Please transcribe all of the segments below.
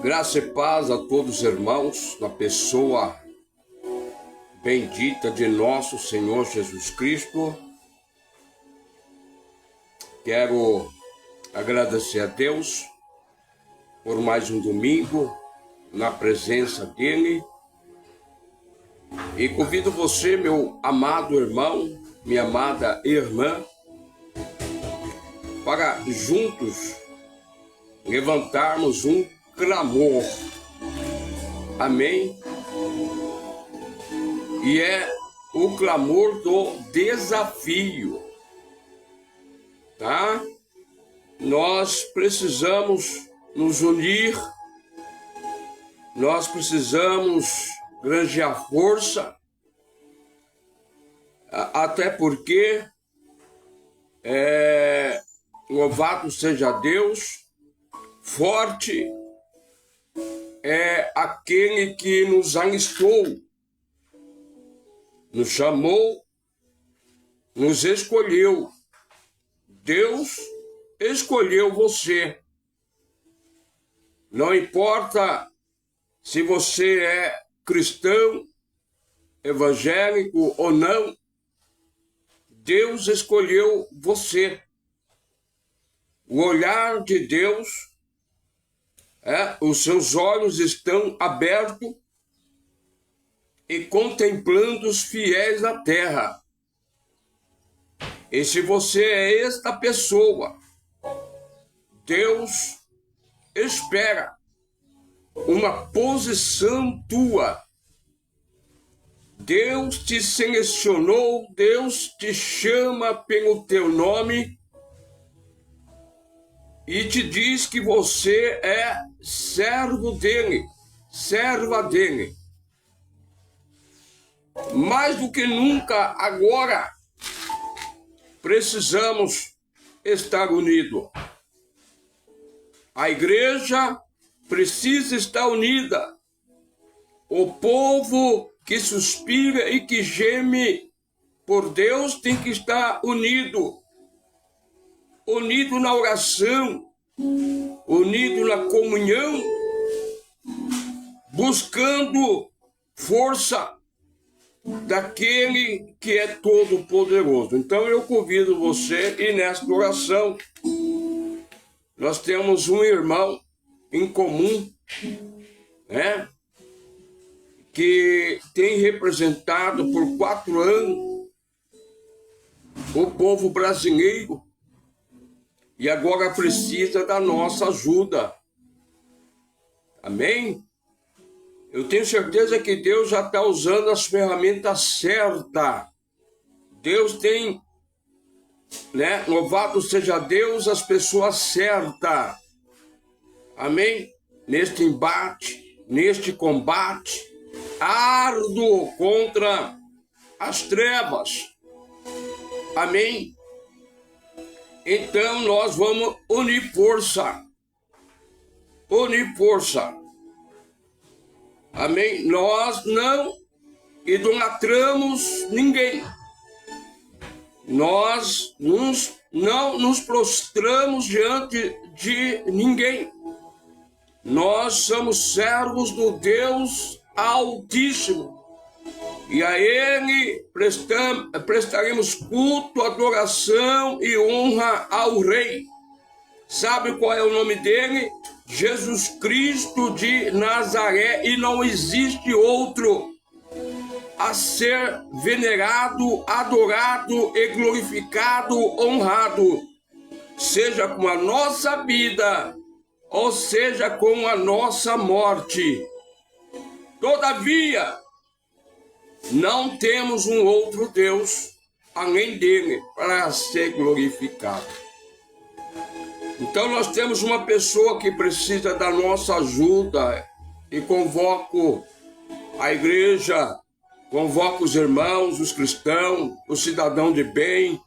Graça e paz a todos os irmãos, na pessoa bendita de nosso Senhor Jesus Cristo. Quero agradecer a Deus por mais um domingo na presença dEle. E convido você, meu amado irmão, minha amada irmã, para juntos levantarmos um clamor. Amém? E é o clamor do desafio, tá? Nós precisamos nos unir, nós precisamos granjear força, até porque, louvado seja Deus, forte é aquele que nos alistou, nos chamou, nos escolheu. Deus escolheu você. Não importa se você é cristão, evangélico ou não, Deus escolheu você. O olhar de Deus, os seus olhos estão abertos e contemplando os fiéis da terra. E se você é esta pessoa, Deus espera uma posição tua. Deus te selecionou, Deus te chama pelo teu nome e te diz que você é servo dele, serva dele. Mais do que nunca agora, precisamos estar unidos. A igreja precisa estar unida. O povo que suspira e que geme por Deus tem que estar unido. Unido na oração, unido na comunhão, buscando força daquele que é todo poderoso. Então eu convido você, e nesta oração nós temos um irmão em comum, né, que tem representado por 4 anos o povo brasileiro e agora precisa da nossa ajuda. Amém? Eu tenho certeza que Deus já está usando as ferramentas certas. Deus tem, louvado seja Deus, as pessoas certas. Amém? Neste embate, neste combate árduo contra as trevas. Amém? Então nós vamos unir força. Unir força. Amém? Nós não idolatramos ninguém. Nós não nos prostramos diante de ninguém. Nós somos servos do Deus Altíssimo. E a Ele prestaremos culto, adoração e honra ao Rei. Sabe qual é o nome dele? Jesus Cristo de Nazaré, e não existe outro a ser venerado, adorado e glorificado, honrado, seja com a nossa vida, ou seja com a nossa morte. Todavia, não temos um outro Deus além dele para ser glorificado. Então nós temos uma pessoa que precisa da nossa ajuda, e convoco a igreja, convoco os irmãos, os cristãos, o cidadão de bem,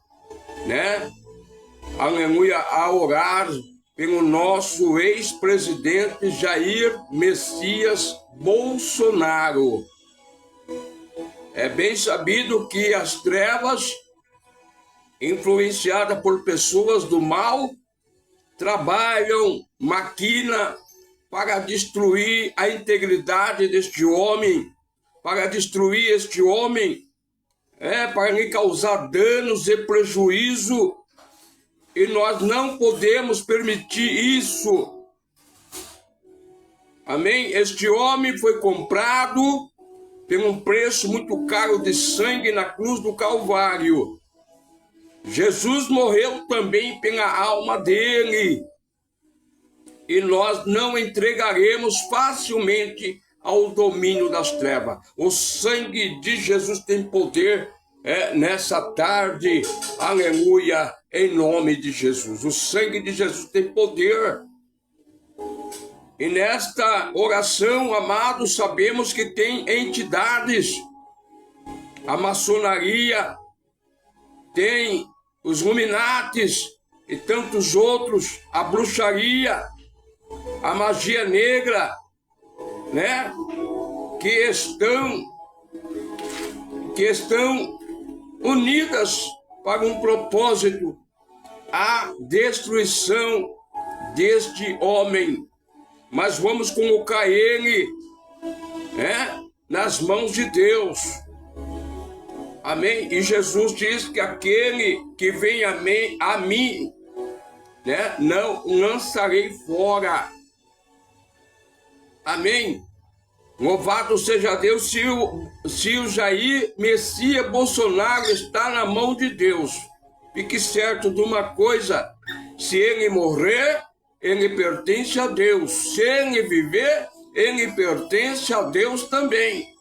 aleluia, a orar pelo nosso ex-presidente Jair Messias Bolsonaro. É bem sabido que as trevas, influenciadas por pessoas do mal, trabalham, maquinam para destruir a integridade deste homem, para destruir este homem, para lhe causar danos e prejuízo. E nós não podemos permitir isso. Amém? Este homem foi comprado por um preço muito caro de sangue na cruz do Calvário. Jesus morreu também pela alma dele. E nós não entregaremos facilmente ao domínio das trevas. O sangue de Jesus tem poder nessa tarde, aleluia, em nome de Jesus. O sangue de Jesus tem poder. E nesta oração, amados, sabemos que tem entidades, a maçonaria, tem os Illuminates e tantos outros, a bruxaria, a magia negra, né? Que estão unidas para um propósito, a destruição deste homem. Mas vamos colocar ele, nas mãos de Deus. Amém? E Jesus diz que aquele que vem a mim, não lançarei fora. Amém? Louvado seja Deus. Se o Jair Messias Bolsonaro está na mão de Deus, fique certo de uma coisa: se ele morrer, ele pertence a Deus. Se ele viver, ele pertence a Deus também.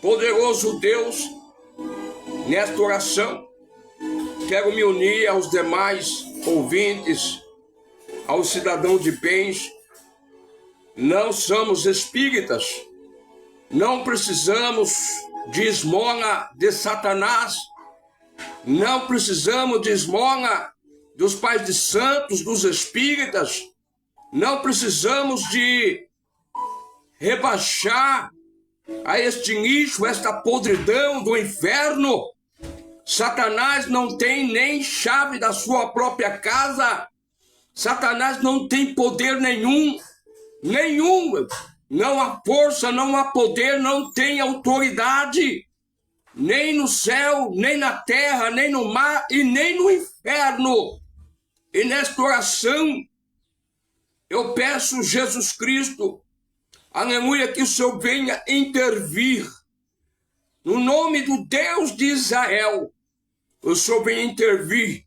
Poderoso Deus, nesta oração, quero me unir aos demais ouvintes, aos cidadãos de bens. Não somos espíritas, não precisamos de esmola de Satanás, não precisamos de esmola dos pais de santos, dos espíritas, não precisamos de rebaixar a este lixo, esta podridão do inferno. Satanás não tem nem chave da sua própria casa. Satanás não tem poder nenhum. Não há força, não há poder, não tem autoridade. Nem no céu, nem na terra, nem no mar e nem no inferno. E nesta oração, eu peço, Jesus Cristo, aleluia, que o Senhor venha intervir. No nome do Deus de Israel, o Senhor venha intervir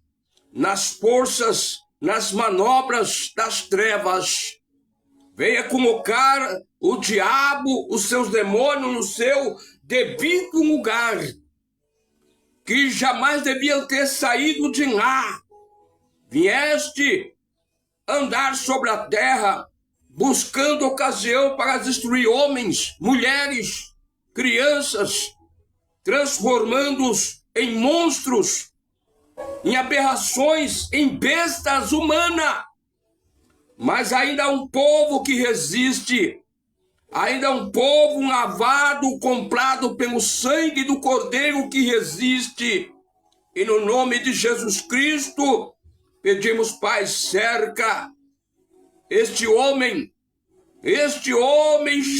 nas forças, nas manobras das trevas. Venha colocar o diabo, os seus demônios no seu devido lugar, que jamais deviam ter saído de lá. Vieste andar sobre a terra, buscando ocasião para destruir homens, mulheres, crianças, transformando-os em monstros, em aberrações, em bestas humanas. Mas ainda há um povo que resiste, ainda há um povo lavado, comprado pelo sangue do Cordeiro que resiste. E no nome de Jesus Cristo, pedimos, Pai, cerca este homem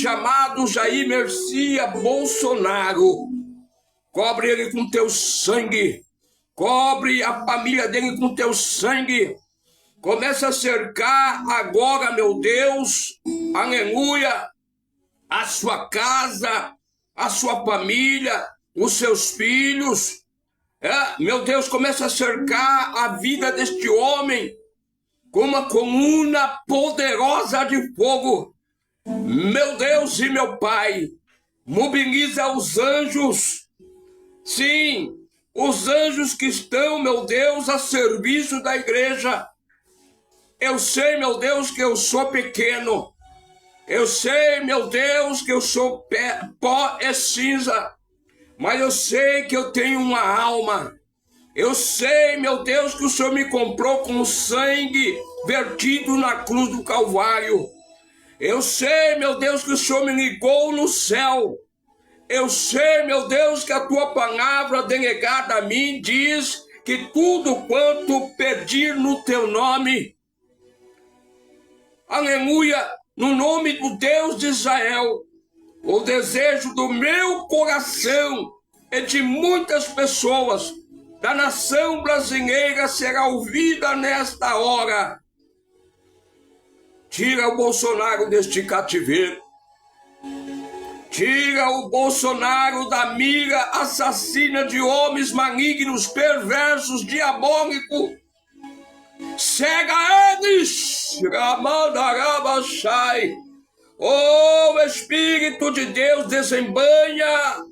chamado Jair Messias Bolsonaro. Cobre ele com teu sangue, cobre a família dele com teu sangue. Começa a cercar agora, meu Deus, aleluia, a sua casa, a sua família, os seus filhos. Meu Deus, começa a cercar a vida deste homem com uma coluna poderosa de fogo. Meu Deus e meu Pai, mobiliza os anjos. Sim, os anjos que estão, meu Deus, a serviço da igreja. Eu sei, meu Deus, que eu sou pequeno. Eu sei, meu Deus, que eu sou pó e cinza. Mas eu sei que eu tenho uma alma. Eu sei, meu Deus, que o Senhor me comprou com o sangue vertido na cruz do Calvário. Eu sei, meu Deus, que o Senhor me ligou no céu. Eu sei, meu Deus, que a tua palavra delegada a mim diz que tudo quanto pedir no teu nome, aleluia, no nome do Deus de Israel. O desejo do meu coração e de muitas pessoas da nação brasileira será ouvida nesta hora. Tira o Bolsonaro deste cativeiro. Tira o Bolsonaro da mira assassina de homens malignos, perversos, diabólicos. Cega eles. Ramandarabashai. Oh, Espírito de Deus, desembanha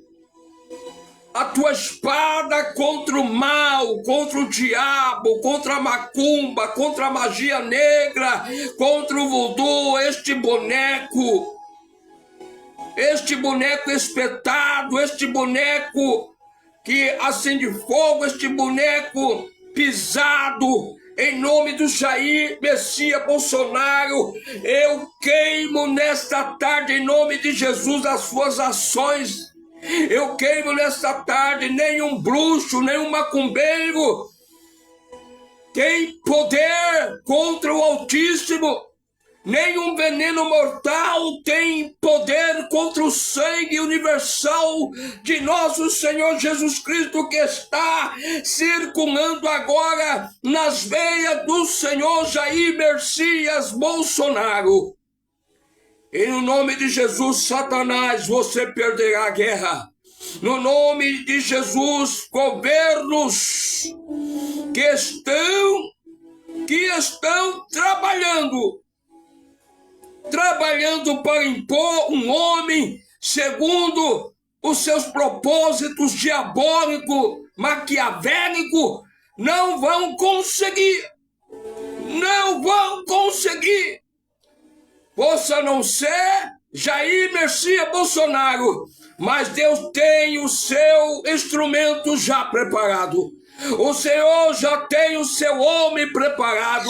a tua espada contra o mal, contra o diabo, contra a macumba, contra a magia negra, contra o voodoo, este boneco espetado, este boneco que acende fogo, este boneco pisado, em nome do Jair Messias Bolsonaro. Eu queimo nesta tarde, em nome de Jesus, as suas ações. Eu queimo nesta tarde. Nenhum bruxo, nenhum macumbeiro tem poder contra o Altíssimo. Nenhum veneno mortal tem poder contra o sangue universal de nosso Senhor Jesus Cristo, que está circulando agora nas veias do Senhor Jair Messias Bolsonaro. E no nome de Jesus, Satanás, você perderá a guerra. No nome de Jesus, governos que estão trabalhando para impor um homem segundo os seus propósitos diabólicos, maquiavélicos, não vão conseguir. Não vão conseguir. Possa não ser Jair Messias Bolsonaro, mas Deus tem o seu instrumento já preparado. O Senhor já tem o seu homem preparado.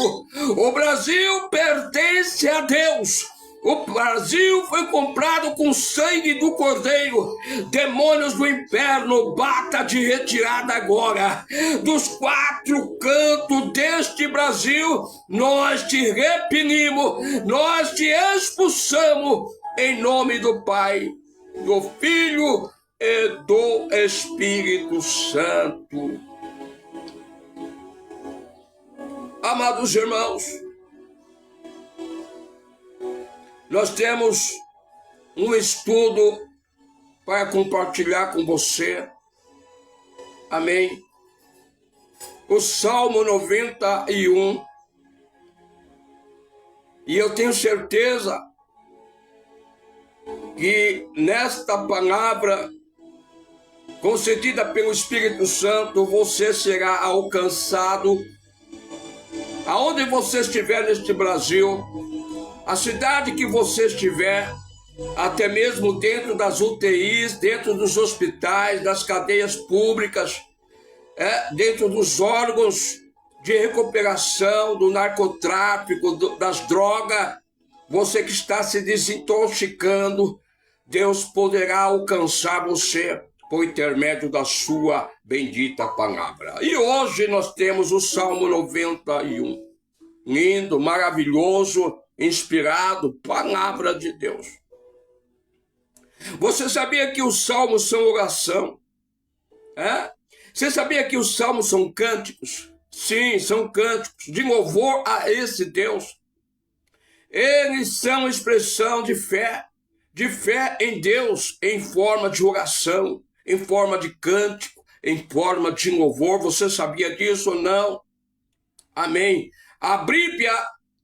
O Brasil pertence a Deus. O Brasil foi comprado com sangue do Cordeiro. Demônios do inferno, bata de retirada agora. Dos quatro cantos deste Brasil, nós te repelimos, nós te expulsamos, em nome do Pai, do Filho e do Espírito Santo. Amados irmãos, nós temos um estudo para compartilhar com você. Amém? O Salmo 91. E eu tenho certeza que nesta palavra concedida pelo Espírito Santo, você será alcançado aonde você estiver neste Brasil, a cidade que você estiver, até mesmo dentro das UTIs, dentro dos hospitais, das cadeias públicas, dentro dos órgãos de recuperação, do narcotráfico, das drogas, você que está se desintoxicando, Deus poderá alcançar você por intermédio da sua bendita palavra. E hoje nós temos o Salmo 91. Lindo, maravilhoso, inspirado, palavra de Deus. Você sabia que os salmos são oração? Você sabia que os salmos são cânticos? Sim, são cânticos de louvor a esse Deus. Eles são expressão de fé em Deus, em forma de oração, em forma de cântico, em forma de louvor. Você sabia disso ou não? Amém. A Bíblia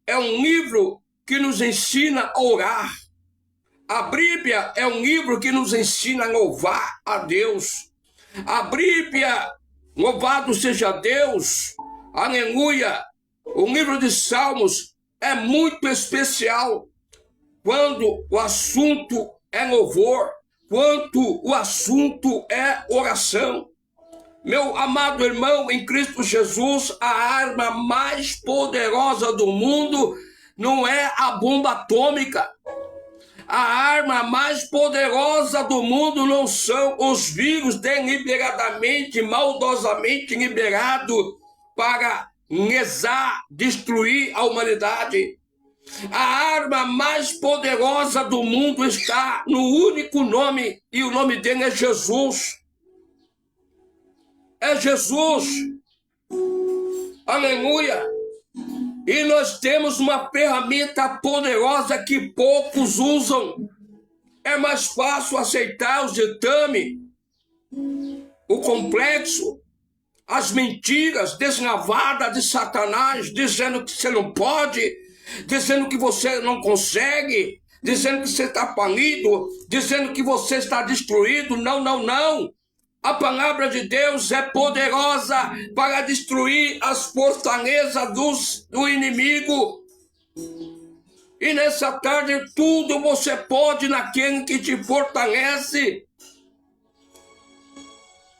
é um livro que nos ensina a orar. A Bíblia é um livro que nos ensina a louvar a Deus. A Bíblia, louvado seja Deus, aleluia. O livro de Salmos é muito especial quando o assunto é louvor, quando o assunto é oração. Meu amado irmão em Cristo Jesus, a arma mais poderosa do mundo não é a bomba atômica. A arma mais poderosa do mundo não são os vírus deliberadamente, maldosamente liberados para lesar, destruir a humanidade. A arma mais poderosa do mundo está no único nome, e o nome dele é Jesus. É Jesus. Aleluia. E nós temos uma ferramenta poderosa que poucos usam. É mais fácil aceitar os ditames, o complexo, as mentiras desnavadas de Satanás, dizendo que você não pode, dizendo que você não consegue, dizendo que você está falido, dizendo que você está destruído. Não, não, não. A palavra de Deus é poderosa para destruir as fortalezas do inimigo. E nessa tarde tudo você pode naquele que te fortalece.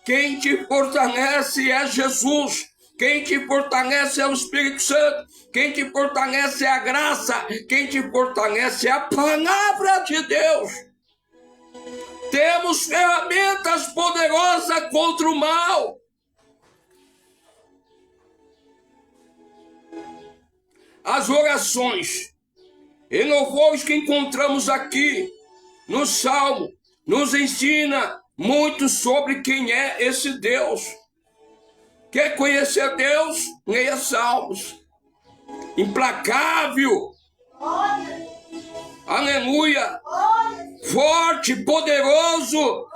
Quem te fortalece é Jesus. Quem te fortalece é o Espírito Santo. Quem te fortalece é a graça. Quem te fortalece é a palavra de Deus. Temos ferramentas poderosas contra o mal. As orações e louvores que encontramos aqui no Salmo nos ensina muito sobre quem é esse Deus. Quer conhecer Deus? Leia Salmos. Implacável. Aleluia. Forte, poderoso.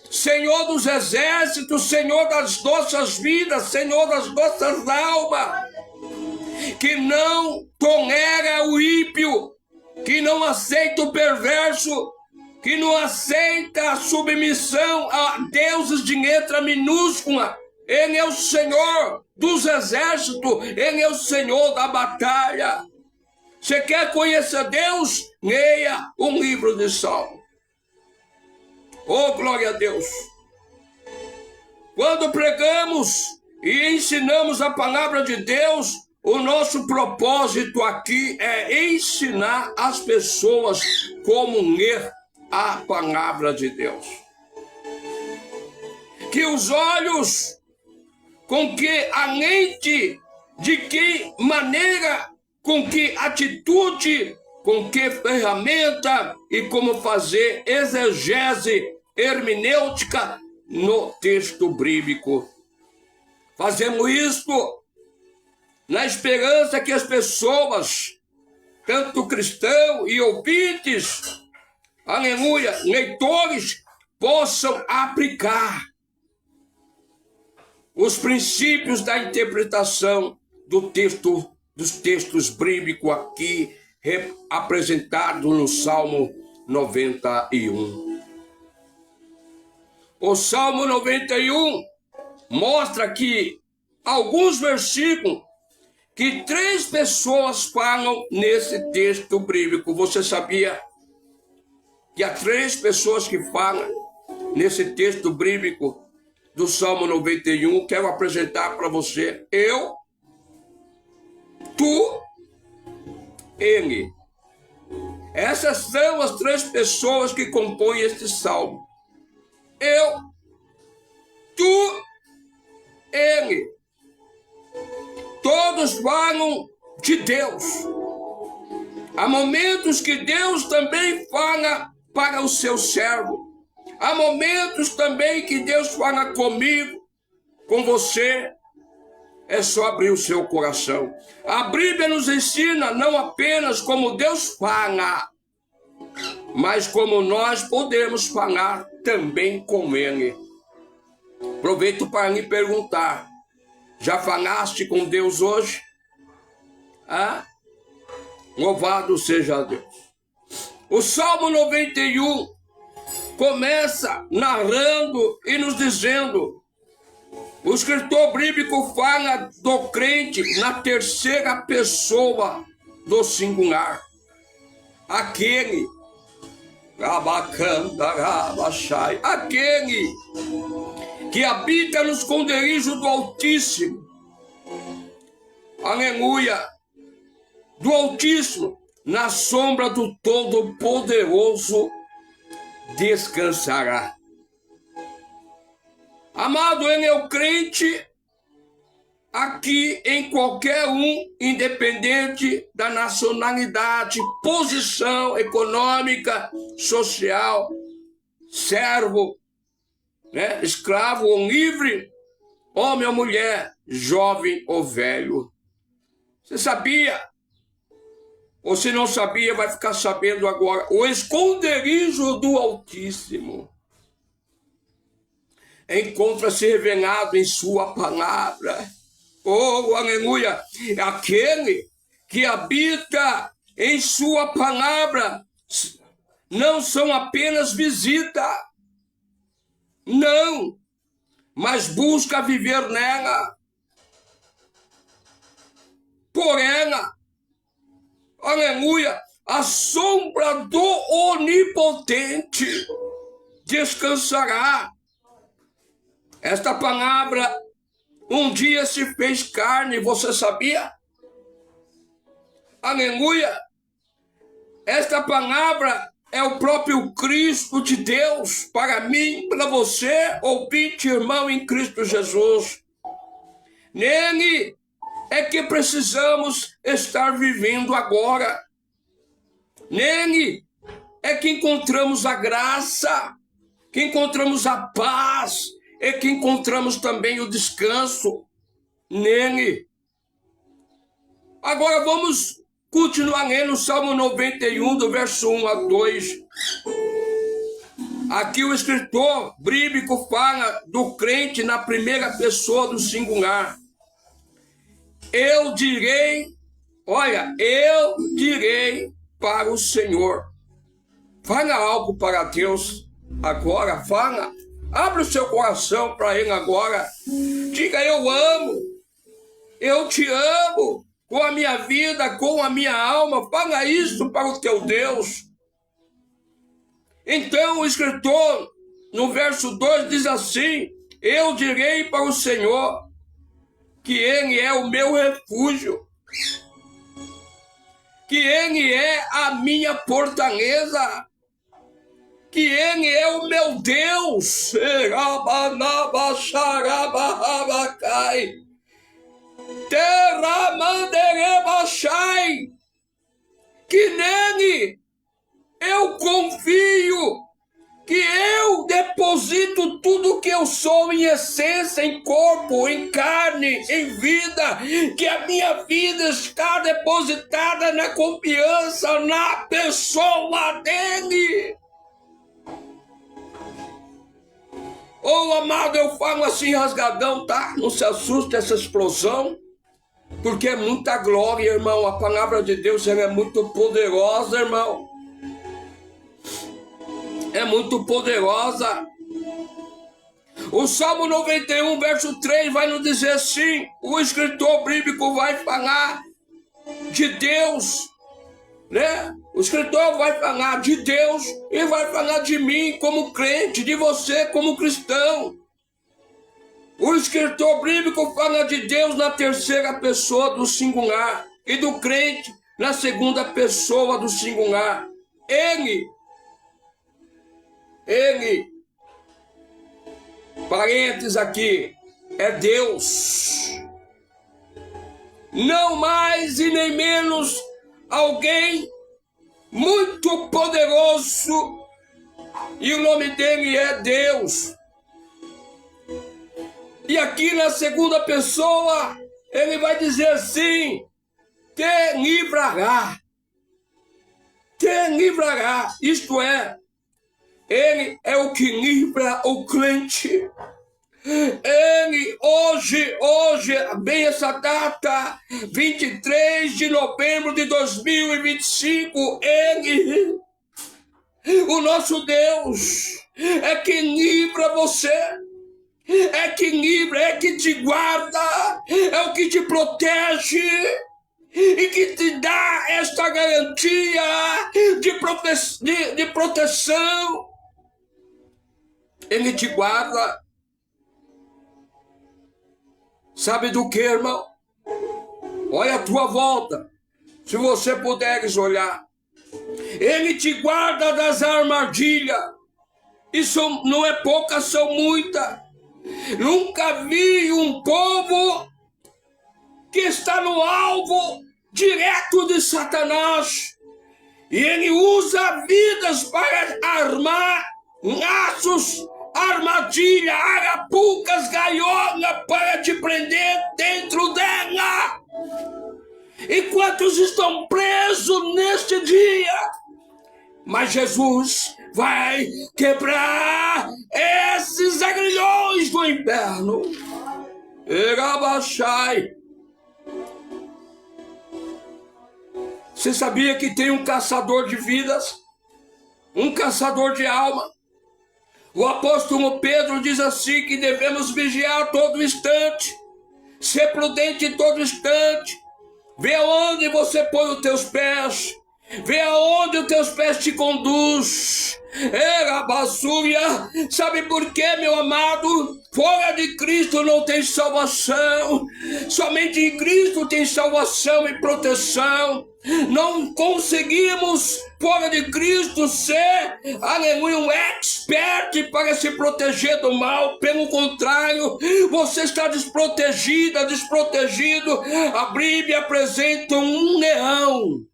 Senhor dos exércitos, Senhor das nossas vidas, Senhor das nossas almas. Que não tolera o ímpio, que não aceita o perverso, que não aceita a submissão a deuses de letra minúscula. Ele é o Senhor dos exércitos, Ele é o Senhor da batalha. Você quer conhecer Deus? Leia um livro de Salmo. Oh, glória a Deus! Quando pregamos e ensinamos a palavra de Deus, o nosso propósito aqui é ensinar as pessoas como ler a palavra de Deus. Que os olhos, com que a lente, de que maneira, com que atitude, com que ferramenta e como fazer exegese hermenêutica no texto bíblico. Fazemos isso na esperança que as pessoas, tanto cristãos e ouvintes, aleluia, leitores, possam aplicar os princípios da interpretação dos textos bíblicos aqui apresentados no Salmo 91. O Salmo 91 mostra que alguns versículos que 3 pessoas falam nesse texto bíblico. Você sabia que há 3 pessoas que falam nesse texto bíblico do Salmo 91? Quero apresentar para você. Eu, tu, ele. Essas são as 3 pessoas que compõem este salmo. Eu, tu, ele. Todos falam de Deus. Há momentos que Deus também fala para o seu servo. Há momentos também que Deus fala comigo, com você. É só abrir o seu coração. A Bíblia nos ensina não apenas como Deus fala, mas como nós podemos falar também com Ele. Aproveito para lhe perguntar: já falaste com Deus hoje? Louvado seja Deus. O Salmo 91 começa narrando e nos dizendo: o escritor bíblico fala do crente na terceira pessoa do singular. Aquele, aquele que habita no esconderijo do Altíssimo. Aleluia. Do Altíssimo, na sombra do Todo-Poderoso descansará. Amado, ele é o crente aqui em qualquer um, independente da nacionalidade, posição econômica, social, servo, né, escravo ou livre, homem ou mulher, jovem ou velho. Você sabia? Ou se não sabia, vai ficar sabendo agora. O esconderijo do Altíssimo encontra-se revelado em sua palavra. Oh, aleluia! Aquele que habita em sua palavra não são apenas visita, não, mas busca viver nela, por ela. Aleluia! A sombra do Onipotente descansará. Esta palavra um dia se fez carne, você sabia? Aleluia! Esta palavra é o próprio Cristo de Deus para mim, para você, ouvinte, irmão em Cristo Jesus. Nele é que precisamos estar vivendo agora. Nele é que encontramos a graça, que encontramos a paz, é que encontramos também o descanso nele. Agora vamos continuar lendo o Salmo 91, do verso 1 a 2. Aqui o escritor bíblico fala do crente na primeira pessoa do singular. Eu direi, olha, eu direi para o Senhor. Fala algo para Deus agora, fala. Abre o seu coração para Ele agora. Diga, eu amo. Eu te amo. Com a minha vida, com a minha alma. Fala isso para o teu Deus. Então o escritor, no verso 2, diz assim: eu direi para o Senhor que Ele é o meu refúgio, que Ele é a minha fortaleza, que Ele é o meu Deus. Que nele eu confio, que eu deposito tudo que eu sou em essência, em corpo, em carne, em vida, que a minha vida está depositada na confiança na pessoa dele. Oh, amado, eu falo assim rasgadão, tá? Não se assuste essa explosão, porque é muita glória, irmão. A palavra de Deus, ela é muito poderosa, irmão. É muito poderosa. O Salmo 91, verso 3 vai nos dizer assim, o escritor bíblico vai falar de Deus, né? O escritor vai falar de Deus e vai falar de mim como crente, de você como cristão. O escritor bíblico fala de Deus na terceira pessoa do singular e do crente na segunda pessoa do singular. Ele, parênteses aqui, é Deus. Não mais e nem menos alguém muito poderoso, e o nome dele é Deus. E aqui na segunda pessoa, ele vai dizer assim: te livrará. Te livrará. Isto é, ele é o que livra o crente. Ele, hoje, bem essa data, 23 de novembro de 2025, ele, o nosso Deus, é que livra você, é que livra, é que te guarda, é o que te protege e que te dá esta garantia de proteção. Ele te guarda. Sabe do que, irmão? Olha a tua volta, se você puderes olhar. Ele te guarda das armadilhas. Isso não é pouca, são muitas. Nunca vi um povo que está no alvo direto de Satanás. E ele usa vidas para armar laços, armadilha, arapucas, gaiola para te prender dentro dela. E quantos estão presos neste dia? Mas Jesus vai quebrar esses agrilhões do inferno. Erabachai. Você sabia que tem um caçador de vidas? Um caçador de alma? O apóstolo Pedro diz assim que devemos vigiar todo instante, ser prudente em todo instante, ver aonde você põe os teus pés, ver aonde os teus pés te conduz. Era basúria. Sabe por quê, meu amado? Fora de Cristo não tem salvação. Somente em Cristo tem salvação e proteção. Não conseguimos, fora de Cristo, ser, aleluia, um expert para se proteger do mal. Pelo contrário, você está desprotegida, desprotegido. A Bíblia apresenta um leão.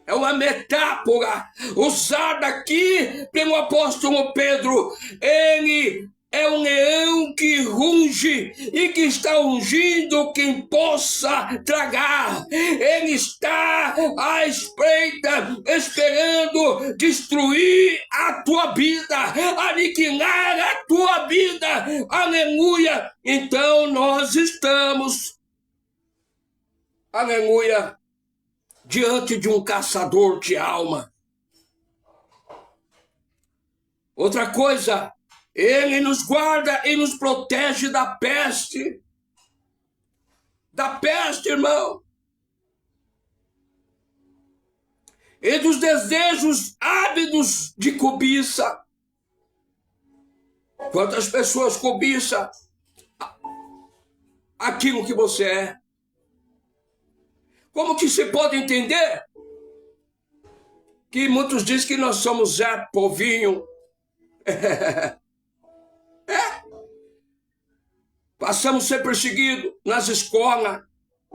É uma metáfora usada aqui pelo apóstolo Pedro. Ele é um leão que runge e que está ungindo quem possa tragar. Ele está à espreita, esperando destruir a tua vida, aniquilar a tua vida. Aleluia! Então nós estamos, aleluia, diante de um caçador de alma. Outra coisa, ele nos guarda e nos protege da peste. Da peste, irmão. E dos desejos ávidos de cobiça. Quantas pessoas cobiçam aquilo que você é? Como que se pode entender que muitos dizem que nós somos Zé Povinho? Passamos a ser perseguidos nas escolas,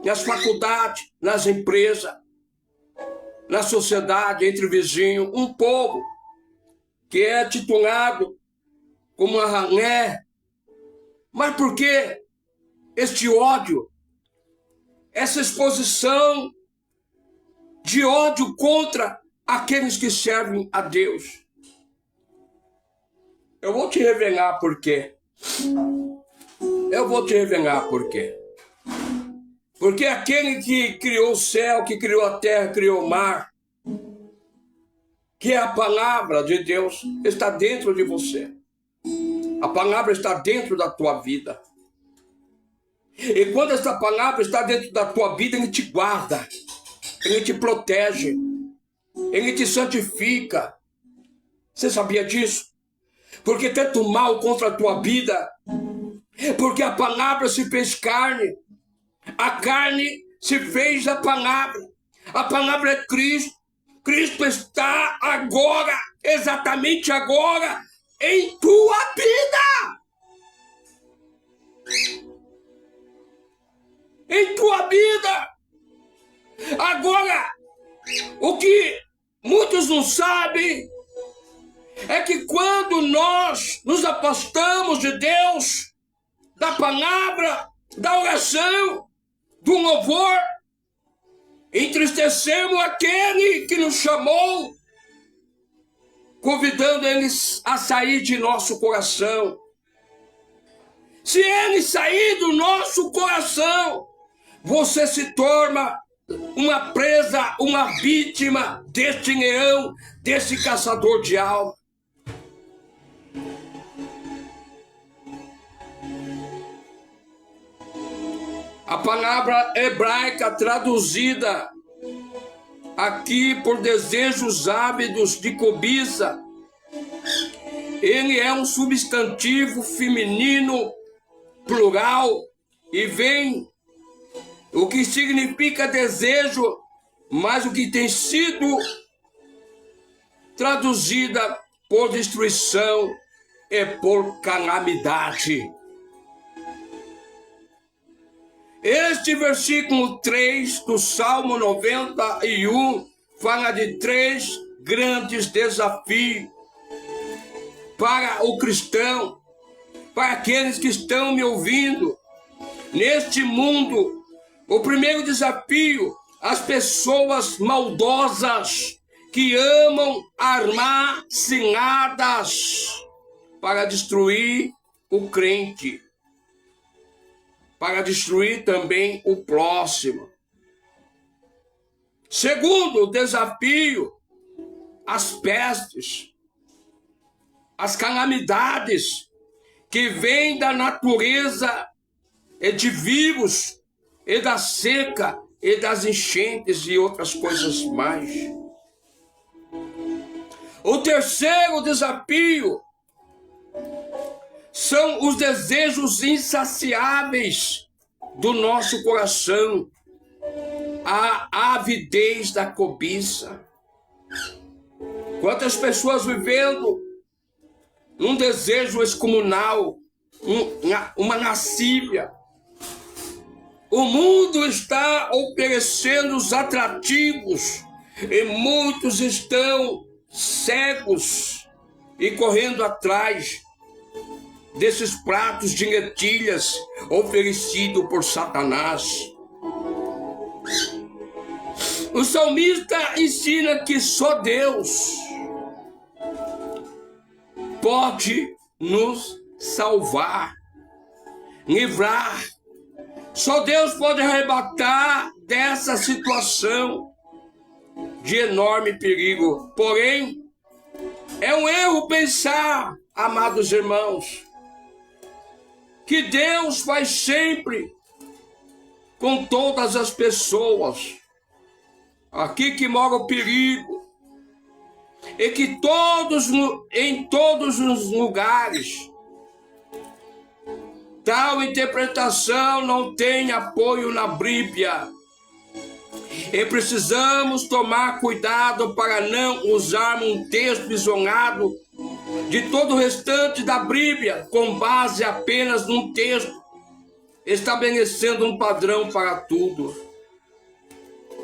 nas faculdades, nas empresas, na sociedade, entre vizinhos. Um povo que é titulado como uma rané. Mas por que este ódio? Essa exposição de ódio contra aqueles que servem a Deus. Eu vou te revelar por quê. Eu vou te revelar por quê. Porque aquele que criou o céu, que criou a terra, criou o mar, que é a palavra de Deus, está dentro de você. A palavra está dentro da tua vida. E quando essa palavra está dentro da tua vida, ele te guarda, ele te protege, ele te santifica. Você sabia disso? Porque tanto mal contra a tua vida, porque a palavra se fez carne, a carne se fez a palavra é Cristo. Cristo está agora, exatamente agora, em tua vida. Em tua vida. Agora, o que muitos não sabem é que quando nós nos afastamos de Deus, da palavra, da oração, do louvor, entristecemos aquele que nos chamou, convidando eles a sair de nosso coração. Se ele sair do nosso coração, você se torna uma presa, uma vítima deste leão, desse caçador de alma. A palavra hebraica traduzida aqui por desejos ávidos de cobiça, ele é um substantivo feminino plural e vem o que significa desejo, mas o que tem sido traduzida por destruição e por calamidade. Este versículo 3 do Salmo 91 fala de 3 grandes desafios para o cristão, para aqueles que estão me ouvindo. Neste mundo, o primeiro desafio, as pessoas maldosas que amam armar ciladas para destruir o crente, para destruir também o próximo. Segundo desafio, as pestes, as calamidades que vêm da natureza e de vírus, e da seca, e das enchentes e outras coisas mais. O terceiro desafio são os desejos insaciáveis do nosso coração, a avidez da cobiça. Quantas pessoas vivendo um desejo excomunal, uma lascívia. O mundo está oferecendo os atrativos e muitos estão cegos e correndo atrás desses pratos de lentilhas oferecidos por Satanás. O salmista ensina que só Deus pode nos salvar, livrar. Só Deus pode arrebatar dessa situação de enorme perigo. Porém, é um erro pensar, amados irmãos, que Deus faz sempre com todas as pessoas. Aqui que mora o perigo. E que em todos os lugares, tal interpretação não tem apoio na Bíblia. E precisamos tomar cuidado para não usarmos um texto isolado de todo o restante da Bíblia, com base apenas num texto, estabelecendo um padrão para tudo.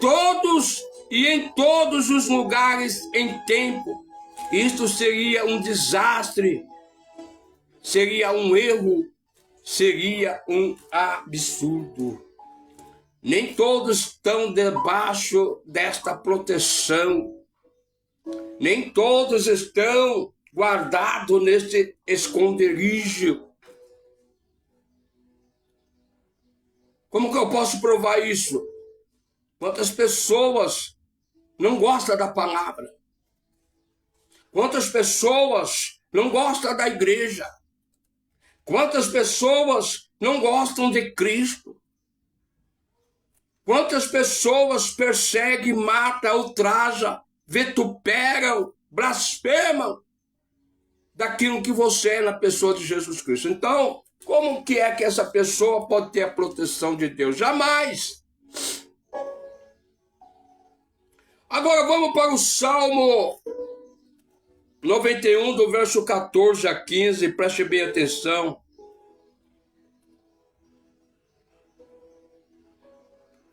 Todos e em todos os lugares em tempo. Isto seria um desastre, seria um erro, seria um absurdo. Nem todos estão debaixo desta proteção. Nem todos estão guardados neste esconderijo. Como que eu posso provar isso? Quantas pessoas não gostam da palavra? Quantas pessoas não gostam da igreja? Quantas pessoas não gostam de Cristo? Quantas pessoas perseguem, matam, ultrajam, vituperam, blasfemam daquilo que você é na pessoa de Jesus Cristo? Então, como que é que essa pessoa pode ter a proteção de Deus? Jamais! Agora vamos para o Salmo 91, do verso 14 a 15, preste bem atenção.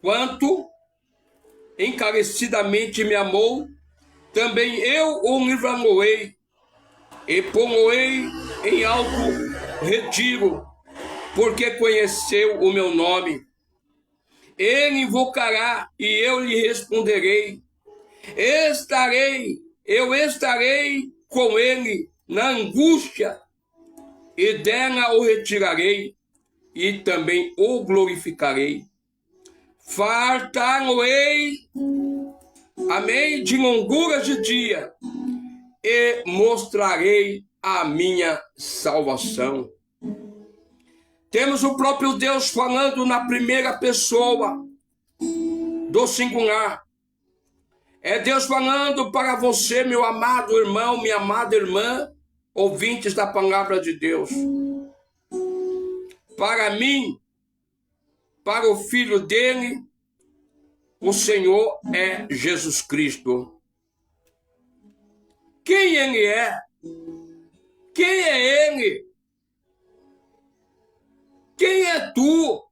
Quanto encarecidamente me amou, também eu o livrarei e pô-lo-ei em alto retiro, porque conheceu o meu nome. Ele invocará e eu lhe responderei. Eu estarei com ele na angústia, e dela o retirarei, e também o glorificarei. Fartar-lo-ei, amém, de longuras de dia, e mostrarei a minha salvação. Temos o próprio Deus falando na primeira pessoa do singular. É Deus falando para você, meu amado irmão, minha amada irmã, ouvintes da palavra de Deus. Para mim, para o Filho dele, o Senhor é Jesus Cristo. Quem ele é? Quem é ele? Quem é tu?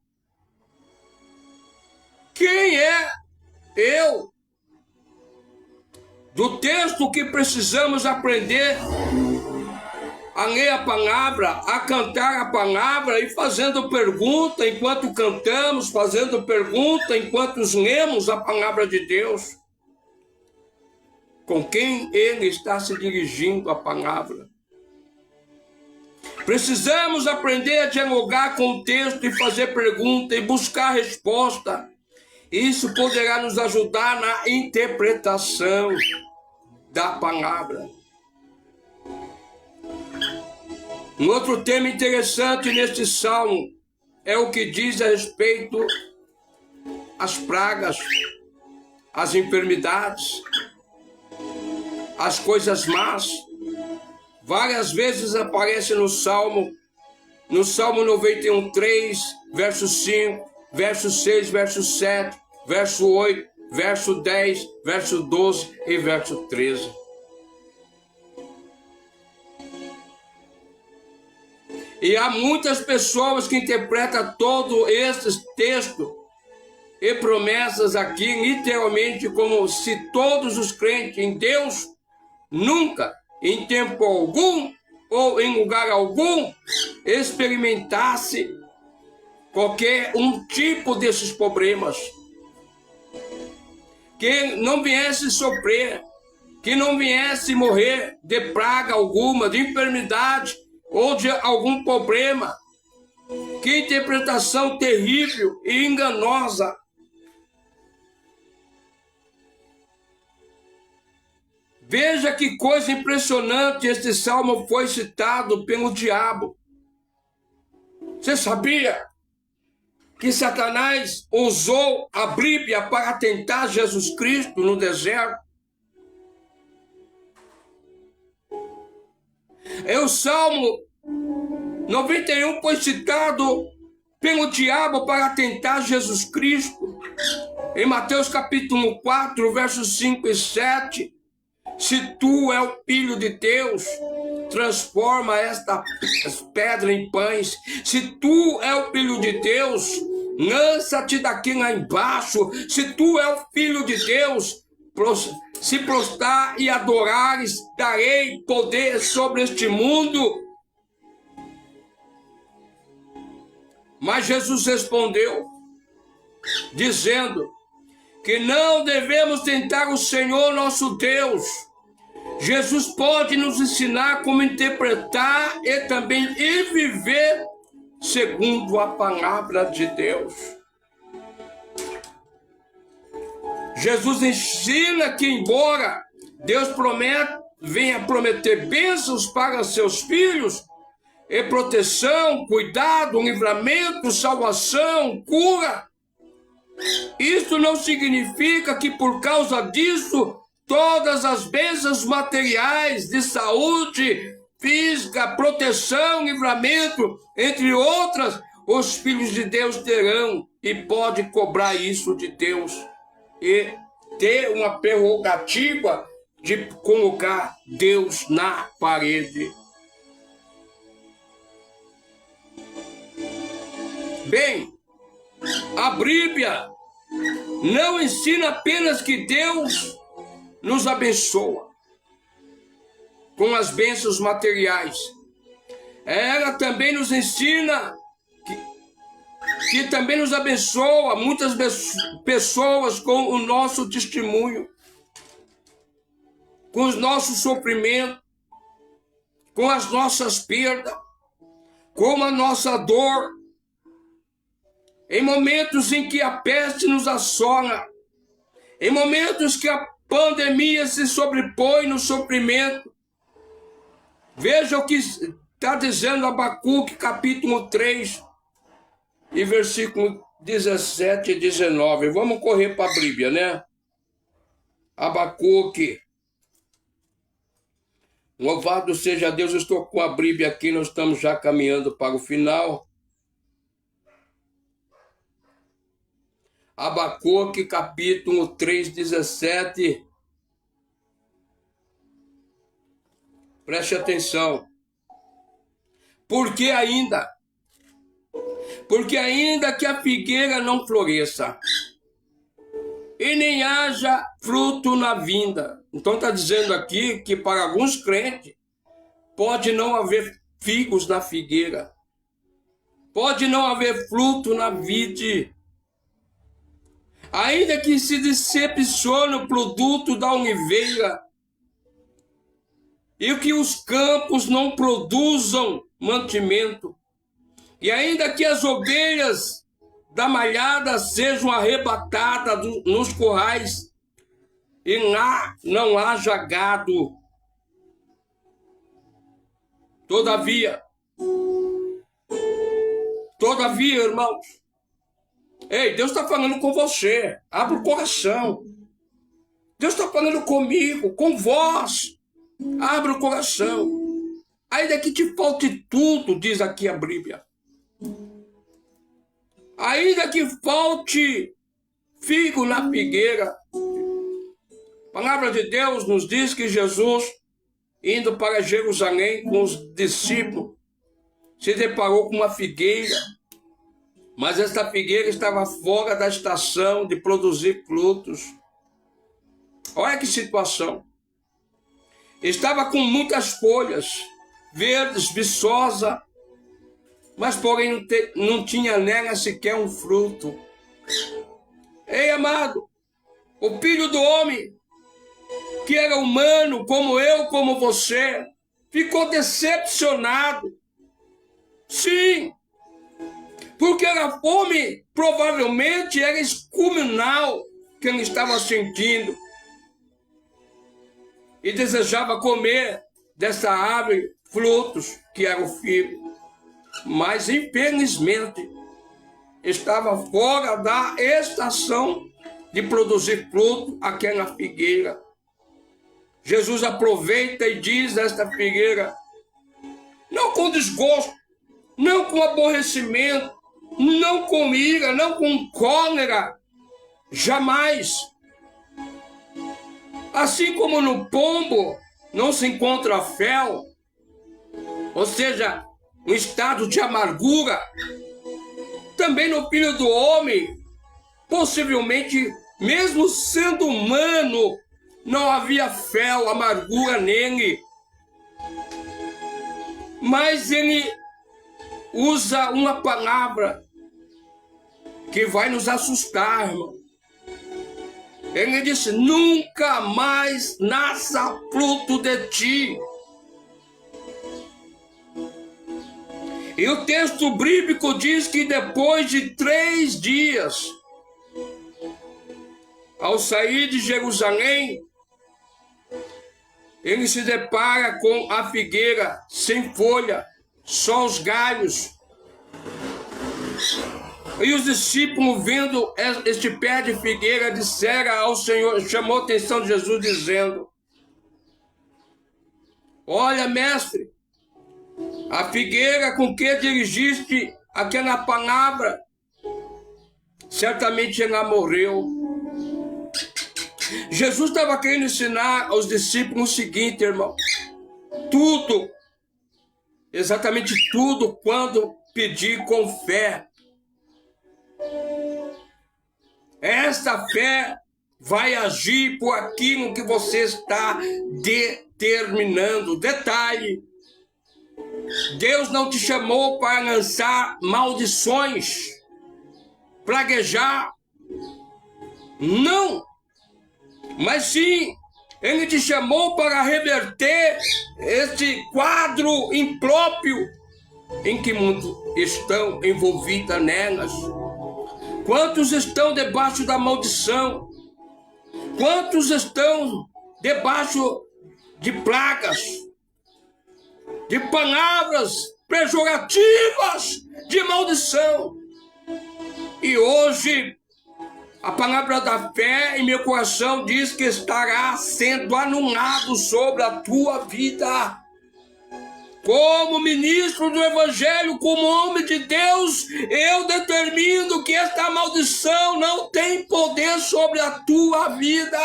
quem é eu? Do texto que precisamos aprender a ler a palavra, a cantar a palavra e fazendo pergunta enquanto cantamos, fazendo pergunta enquanto lemos a palavra de Deus. Com quem ele está se dirigindo a palavra? Precisamos aprender a dialogar com o texto e fazer pergunta e buscar resposta. Isso poderá nos ajudar na interpretação da palavra. Um outro tema interessante neste salmo é o que diz a respeito às pragas, às enfermidades, às coisas más. Várias vezes aparece no Salmo 91:3, verso 5, verso 6, verso 7, verso 8, verso 10, verso 12 e verso 13. E há muitas pessoas que interpretam todo esse texto e promessas aqui literalmente como se todos os crentes em Deus nunca, em tempo algum ou em lugar algum, experimentasse qualquer um tipo desses problemas. Que não viesse sofrer, que não viesse morrer de praga alguma, de enfermidade ou de algum problema. Que interpretação terrível e enganosa. Veja que coisa impressionante, este salmo foi citado pelo diabo. Você sabia que Satanás usou a Bíblia para tentar Jesus Cristo no deserto? O Salmo 91 foi citado pelo diabo para tentar Jesus Cristo. Em Mateus capítulo 4, versos 5 e 7, se tu é o Filho de Deus, transforma esta pedra em pães. Se tu é o Filho de Deus, lança-te daqui lá embaixo. Se tu é o Filho de Deus, se prostrar e adorares, darei poder sobre este mundo. Mas Jesus respondeu, dizendo que não devemos tentar o Senhor nosso Deus. Jesus pode nos ensinar como interpretar e também viver segundo a palavra de Deus. Jesus ensina que, embora Deus venha prometer bênçãos para seus filhos, e proteção, cuidado, livramento, salvação, cura, isso não significa que por causa disso todas as bênçãos materiais de saúde física, proteção, livramento, entre outras, os filhos de Deus terão e pode cobrar isso de Deus e ter uma prerrogativa de colocar Deus na parede. Bem, a Bíblia não ensina apenas que Deus nos abençoa com as bênçãos materiais. Ela também nos ensina que também nos abençoa muitas pessoas com o nosso testemunho, com os nossos sofrimentos, com as nossas perdas, com a nossa dor. Em momentos em que a peste nos assola, em momentos que a pandemia se sobrepõe no sofrimento. Veja o que está dizendo Abacuque, capítulo 3, e versículo 17 e 19. Vamos correr para a Bíblia, né? Abacuque. Louvado seja Deus, eu estou com a Bíblia aqui, nós estamos já caminhando para o final. Abacuque, capítulo 3, 17. Preste atenção. Porque ainda que a figueira não floresça, e nem haja fruto na vinda. Então está dizendo aqui que para alguns crentes pode não haver figos na figueira, pode não haver fruto na vide, ainda que se decepcione o produto da oliveira e que os campos não produzam mantimento, e ainda que as ovelhas da malhada sejam arrebatadas nos currais e lá não haja gado. Todavia, irmãos, ei, Deus está falando com você, abre o coração. Deus está falando comigo, com vós, abre o coração. Ainda que te falte tudo, diz aqui a Bíblia. Ainda que falte figo na figueira. A palavra de Deus nos diz que Jesus, indo para Jerusalém com os discípulos, se deparou com uma figueira, mas esta figueira estava fora da estação de produzir frutos. Olha que situação. Estava com muitas folhas, verdes, viçosa, mas porém não tinha nela sequer um fruto. Ei, amado, o Filho do Homem, que era humano, como eu, como você, ficou decepcionado. Sim, porque a fome provavelmente era descomunal que ele estava sentindo e desejava comer dessa árvore frutos que era o figo, mas infelizmente estava fora da estação de produzir fruto aquela figueira. Jesus aproveita e diz a esta figueira, não com desgosto, não com aborrecimento, não com ira, não com cólera, jamais. Assim como no pombo não se encontra fel, ou seja, um estado de amargura, também no Filho do Homem, possivelmente, mesmo sendo humano, não havia fel, amargura nele. Mas ele usa uma palavra que vai nos assustar, irmão. Ele disse, nunca mais nasça fruto de ti. E o texto bíblico diz que depois de 3 dias, ao sair de Jerusalém, ele se depara com a figueira sem folha, só os galhos. E os discípulos, vendo este pé de figueira, disseram ao Senhor, chamou a atenção de Jesus, dizendo, olha, mestre, a figueira com que dirigiste aquela palavra, certamente ela morreu. Jesus estava querendo ensinar aos discípulos o seguinte, irmão, tudo, exatamente tudo, quando pedir com fé, esta fé vai agir por aquilo que você está determinando. Detalhe, Deus não te chamou para lançar maldições, praguejar, não, mas sim, Ele te chamou para reverter este quadro impróprio em que muitos estão envolvidos nelas. Quantos estão debaixo da maldição? Quantos estão debaixo de pragas, de palavras pejorativas, de maldição? E hoje, a palavra da fé em meu coração diz que estará sendo anulado sobre a tua vida. Como ministro do Evangelho, como homem de Deus, eu determino que esta maldição não tem poder sobre a tua vida.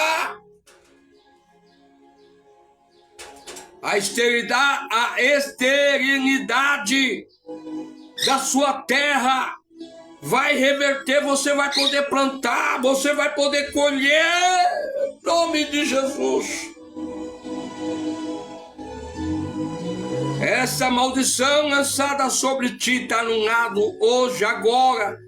A esterilidade da sua terra vai reverter, você vai poder plantar, você vai poder colher, em nome de Jesus. Essa maldição lançada sobre ti está anulado hoje, agora.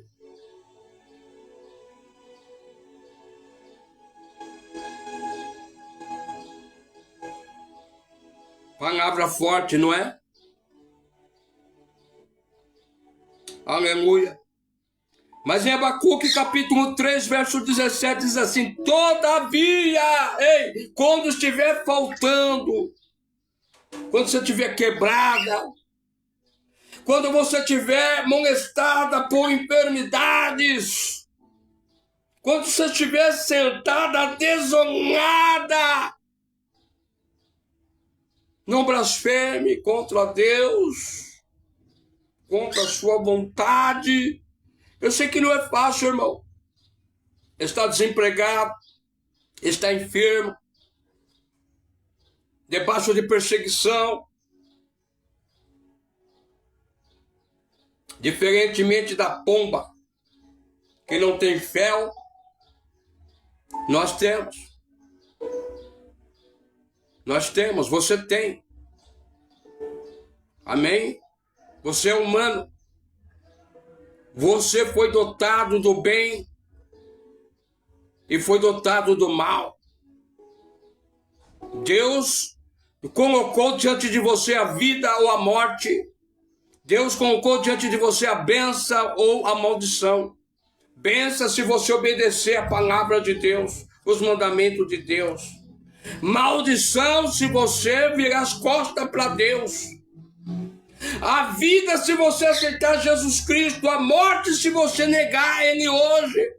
Palavra forte, não é? Aleluia. Mas em Abacuque capítulo 3, verso 17 diz assim: todavia, quando estiver faltando, quando você estiver quebrada, quando você estiver molestada por enfermidades, quando você estiver sentada desolada, não blasfeme contra Deus, contra a sua vontade. Eu sei que não é fácil, irmão. Está desempregado, está enfermo, debaixo de perseguição. Diferentemente da pomba, que não tem fel, nós temos. Nós temos, você tem. Amém? Você é humano. Você foi dotado do bem e foi dotado do mal. Deus colocou diante de você a vida ou a morte. Deus colocou diante de você a bênção ou a maldição. Bênção se você obedecer a palavra de Deus, os mandamentos de Deus. Maldição se você virar as costas para Deus. A vida se você aceitar Jesus Cristo. A morte se você negar Ele hoje.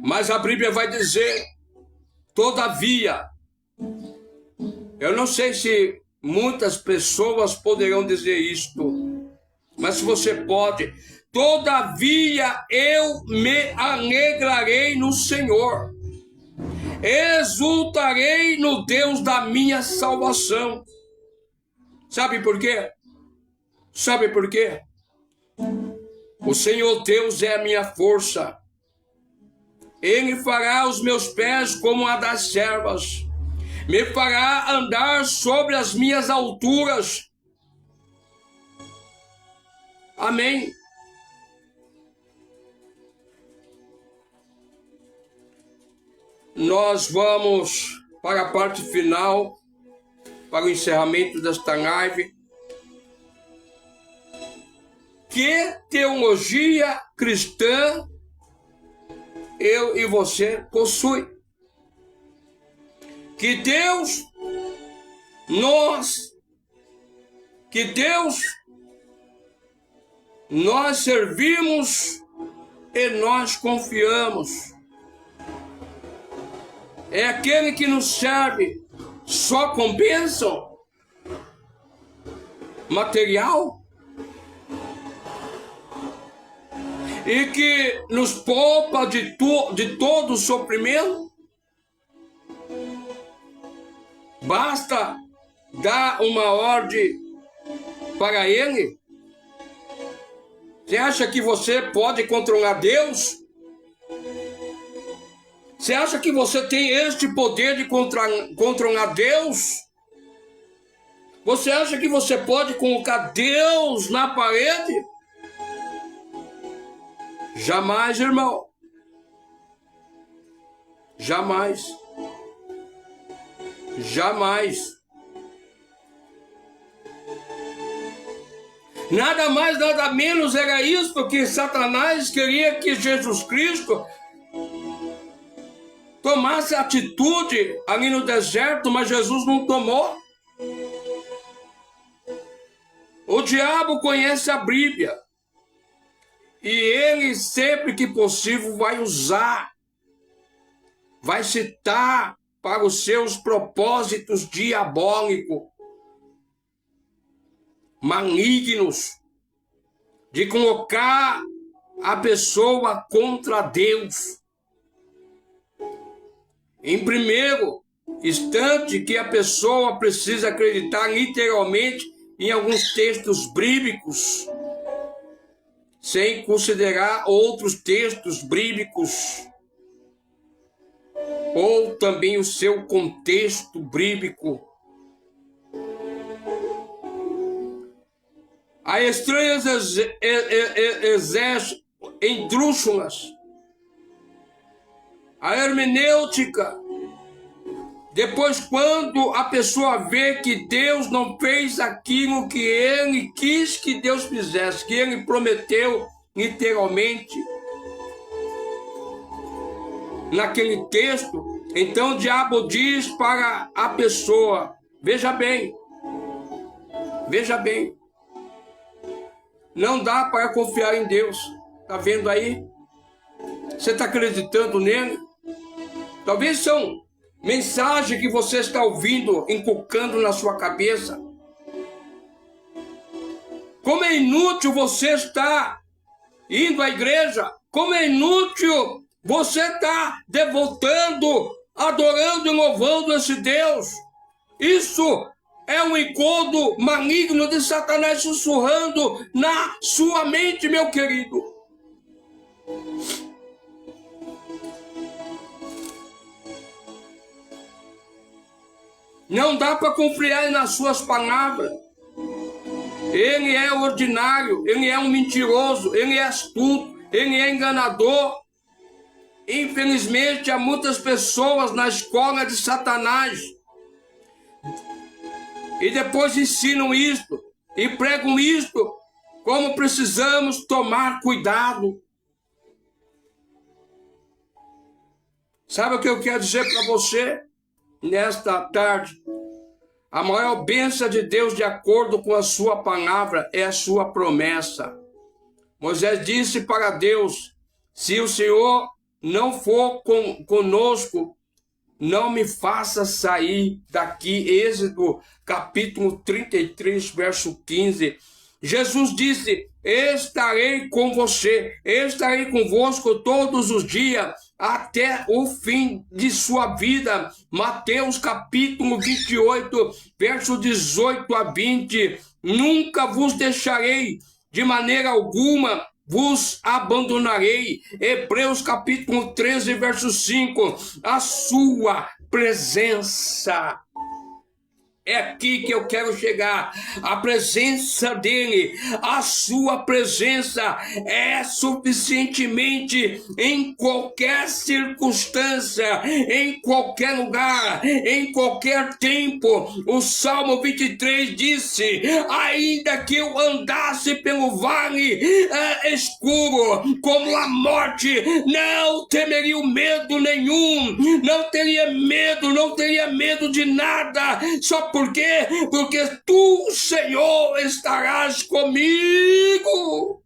Mas a Bíblia vai dizer: todavia. Eu não sei se muitas pessoas poderão dizer isto, mas se você pode: todavia eu me alegrarei no Senhor, exultarei no Deus da minha salvação. Sabe por quê? Sabe por quê? O Senhor Deus é a minha força. Ele fará os meus pés como a das servas, me fará andar sobre as minhas alturas. Amém. Nós vamos para a parte final, para o encerramento desta live. Que teologia cristã eu e você possui? Que Deus nós servimos e nós confiamos. É aquele que nos serve só com bênção material e que nos poupa de todo o sofrimento. Basta dar uma ordem para Ele. Você acha que você pode controlar Deus? Você acha que você tem este poder de controlar Deus? Você acha que você pode colocar Deus na parede? Jamais, irmão. Jamais. Jamais. Nada mais, nada menos era isso que Satanás queria que Jesus Cristo tomasse atitude ali no deserto, mas Jesus não tomou. O diabo conhece a Bíblia e ele sempre que possível vai usar, vai citar para os seus propósitos diabólicos, malignos, de colocar a pessoa contra Deus. Em primeiro instante, que a pessoa precisa acreditar literalmente em alguns textos bíblicos, sem considerar outros textos bíblicos, ou também o seu contexto bíblico. Há estranhas esdrúxulas, a hermenêutica. Depois, quando a pessoa vê que Deus não fez aquilo que ele quis que Deus fizesse, que ele prometeu literalmente naquele texto, então o diabo diz para a pessoa: veja bem, não dá para confiar em Deus. Está vendo aí? Você está acreditando nele? Talvez são mensagens que você está ouvindo, inculcando na sua cabeça. Como é inútil você estar indo à igreja. Como é inútil você estar devotando, adorando e louvando esse Deus. Isso é um encontro maligno de Satanás sussurrando na sua mente, meu querido. Não dá para confiar nas suas palavras. Ele é ordinário, ele é um mentiroso, ele é astuto, ele é enganador. Infelizmente, há muitas pessoas na escola de Satanás e depois ensinam isto e pregam isto, como precisamos tomar cuidado. Sabe o que eu quero dizer para você nesta tarde? A maior bênção de Deus, de acordo com a sua palavra, é a sua promessa. Moisés disse para Deus: se o Senhor não for conosco, não me faça sair daqui. Êxodo capítulo 33, verso 15. Jesus disse: estarei com você, estarei convosco todos os dias, até o fim de sua vida. Mateus capítulo 28, verso 18 a 20. Nunca vos deixarei, de maneira alguma vos abandonarei. Hebreus capítulo 13, verso 5. A sua presença. É aqui que eu quero chegar. A presença dele, a sua presença é suficientemente em qualquer circunstância, em qualquer lugar, em qualquer tempo. O Salmo 23 disse: ainda que eu andasse pelo vale escuro, como a morte, não temeria medo nenhum, não teria medo de nada. Só por quê? Porque tu, Senhor, estarás comigo.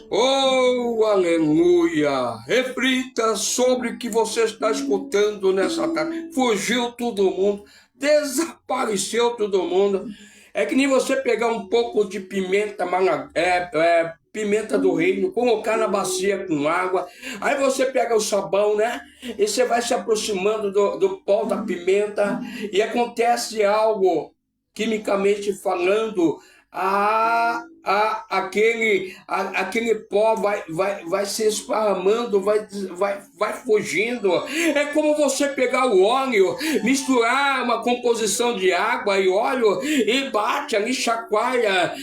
Oh, aleluia! Reflita sobre o que você está escutando nessa tarde. Fugiu todo mundo, desapareceu todo mundo. É que nem você pegar um pouco de pimenta, pimenta do reino, colocar na bacia com água. Aí você pega o sabão, né? E você vai se aproximando do pó da pimenta e acontece algo, quimicamente falando. Aquele pó vai se esparramando, vai fugindo. É como você pegar o óleo, misturar uma composição de água e óleo e bate ali, chacoalha,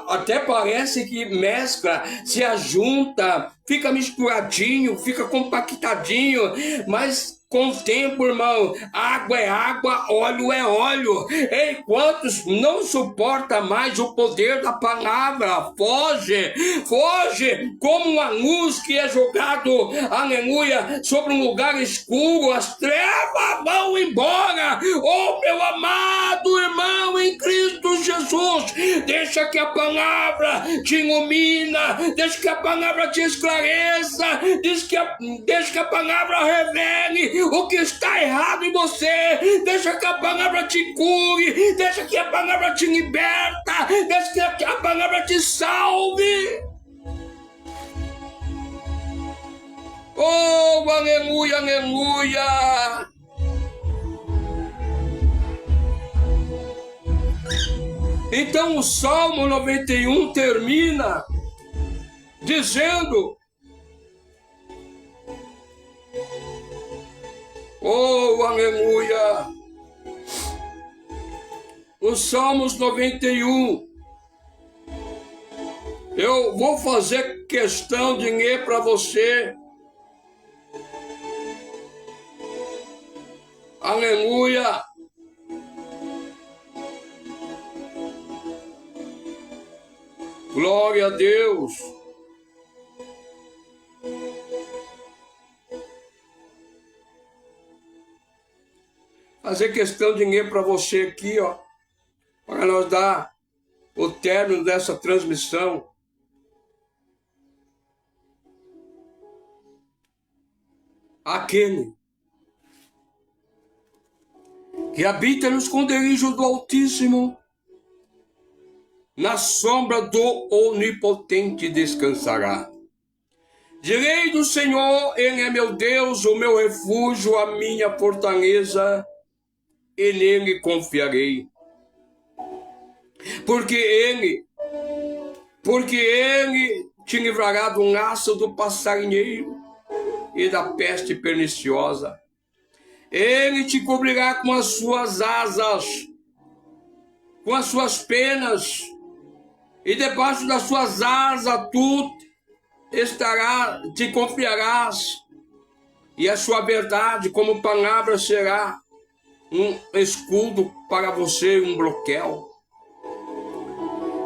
até parece que mescla, se ajunta, fica misturadinho, fica compactadinho, mas com o tempo, irmão, água é água, óleo é óleo. Enquanto não suporta mais o poder da palavra, foge como uma luz que é jogado, aleluia, sobre um lugar escuro, as trevas vão embora. Oh, meu amado irmão em Cristo Jesus, Jesus. Deixa que a palavra te ilumina, deixa que a palavra te esclareça, deixa que a palavra revele o que está errado em você, deixa que a palavra te cure, deixa que a palavra te liberta, deixa que a palavra te salve. Oh, aleluia, aleluia. Então o Salmo 91 termina dizendo: oh, aleluia. Os Salmos 91. Eu vou fazer questão de ler para você. Aleluia. Glória a Deus. Fazer questão de ler para você aqui, ó, para nós dar o término dessa transmissão. Aquele que habita no esconderijo do Altíssimo, na sombra do Onipotente descansará. Direi do Senhor, Ele é meu Deus, o meu refúgio, a minha fortaleza, e nele confiarei. Porque Ele te livrará do laço do passarinheiro e da peste perniciosa. Ele te cobrirá com as suas asas, com as suas penas, e debaixo das suas asas tu te confiarás, e a sua verdade como palavra será um escudo para você, um broquel.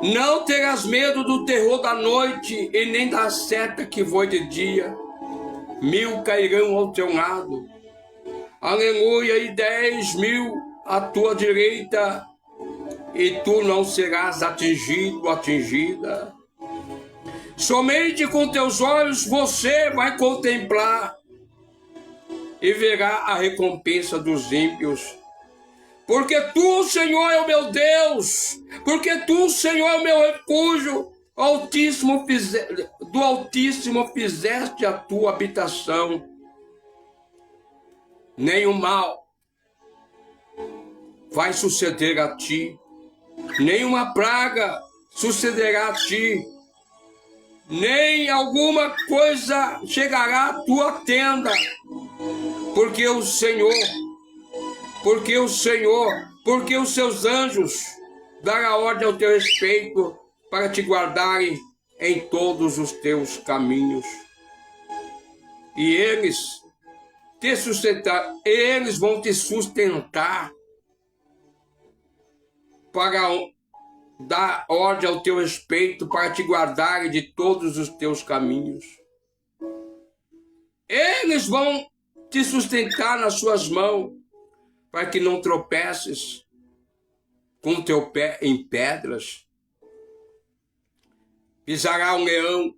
Não terás medo do terror da noite, e nem da seta que voa de dia. 1000 cairão ao teu lado, aleluia, e 10.000 à tua direita, e tu não serás atingido, atingida. Somente com teus olhos você vai contemplar e verá a recompensa dos ímpios. Porque tu, Senhor, é o meu Deus, porque tu, Senhor, é o meu refúgio, do Altíssimo fizeste a tua habitação. Nenhum mal vai suceder a ti, nenhuma praga sucederá a ti, nem alguma coisa chegará à tua tenda, porque os seus anjos darão ordem ao teu respeito para te guardarem em todos os teus caminhos. E eles vão te sustentar para dar ordem ao teu respeito, para te guardarem de todos os teus caminhos. Eles vão te sustentar nas suas mãos, para que não tropeces com o teu pé em pedras. Pisará um leão,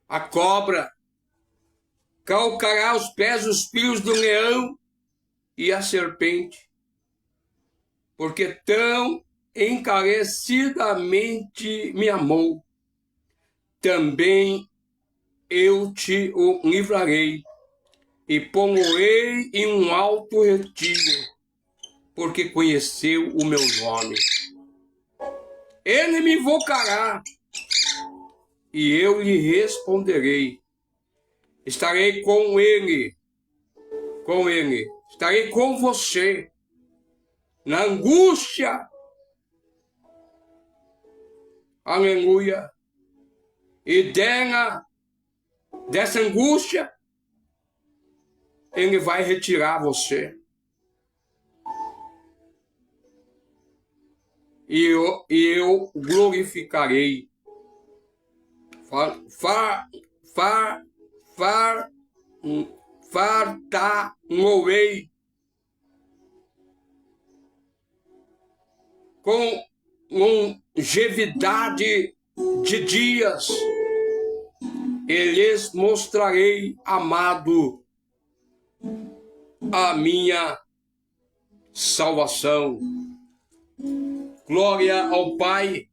a cobra, calcará os pés os filhos do leão e a serpente, porque tão encarecidamente me amou, também eu te o livrarei e pô-lo-ei em um alto retiro, porque conheceu o meu nome. Ele me invocará e eu lhe responderei. Estarei com ele, estarei com você na angústia. Aleluia. E dessa angústia, Ele vai retirar você. E eu glorificarei. Fartar-me-ei com longevidade de dias, e lhes mostrarei, amado, a minha salvação. Glória ao Pai,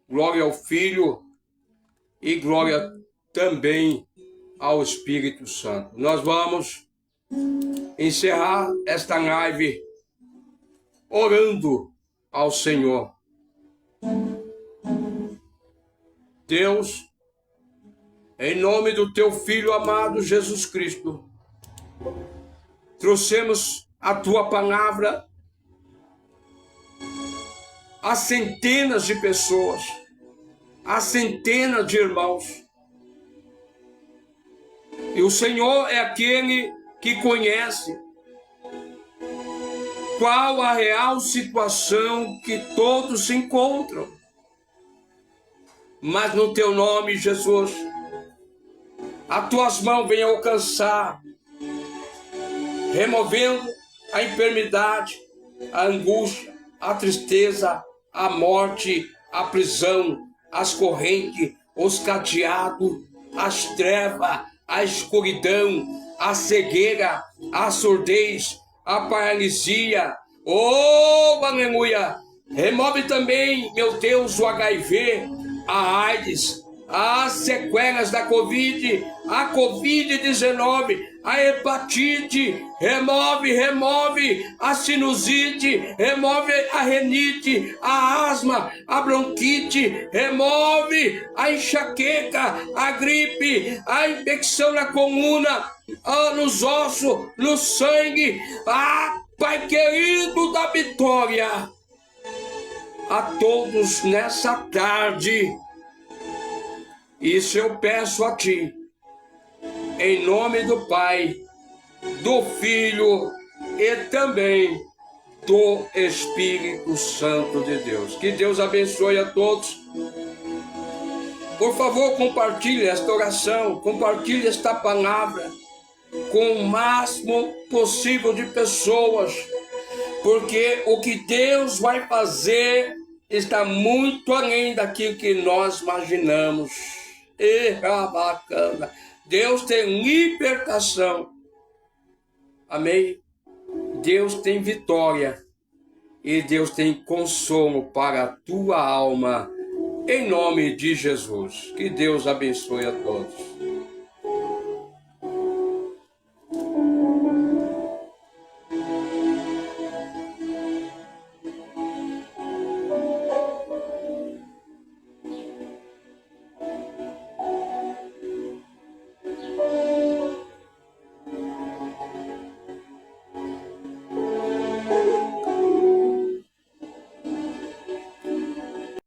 glória ao Filho e glória também ao Espírito Santo. Nós vamos encerrar esta live orando ao Senhor. Deus, em nome do teu Filho amado Jesus Cristo, trouxemos a tua palavra a centenas de pessoas, a centenas de irmãos. E o Senhor é aquele que conhece qual a real situação que todos se encontram. Mas no teu nome, Jesus, as tuas mãos venham alcançar, removendo a enfermidade, a angústia, a tristeza, a morte, a prisão, as correntes, os cadeados, as trevas, a escuridão, a cegueira, a surdez, a paralisia. Oh, aleluia! Remove também, meu Deus, o HIV, a AIDS, as sequelas da Covid, a Covid-19, a hepatite, remove a sinusite, remove a renite, a asma, a bronquite, remove a enxaqueca, a gripe, a infecção na coluna, nos ossos, no sangue. Pai querido da vitória, a todos nessa tarde, isso eu peço a ti, em nome do Pai, do Filho e também do Espírito Santo de Deus. Que Deus abençoe a todos. Por favor, compartilhe esta oração, compartilhe esta palavra com o máximo possível de pessoas, porque o que Deus vai fazer está muito além daquilo que nós imaginamos. Bacana. Deus tem libertação. Amém? Deus tem vitória. E Deus tem consolo para a tua alma. Em nome de Jesus. Que Deus abençoe a todos.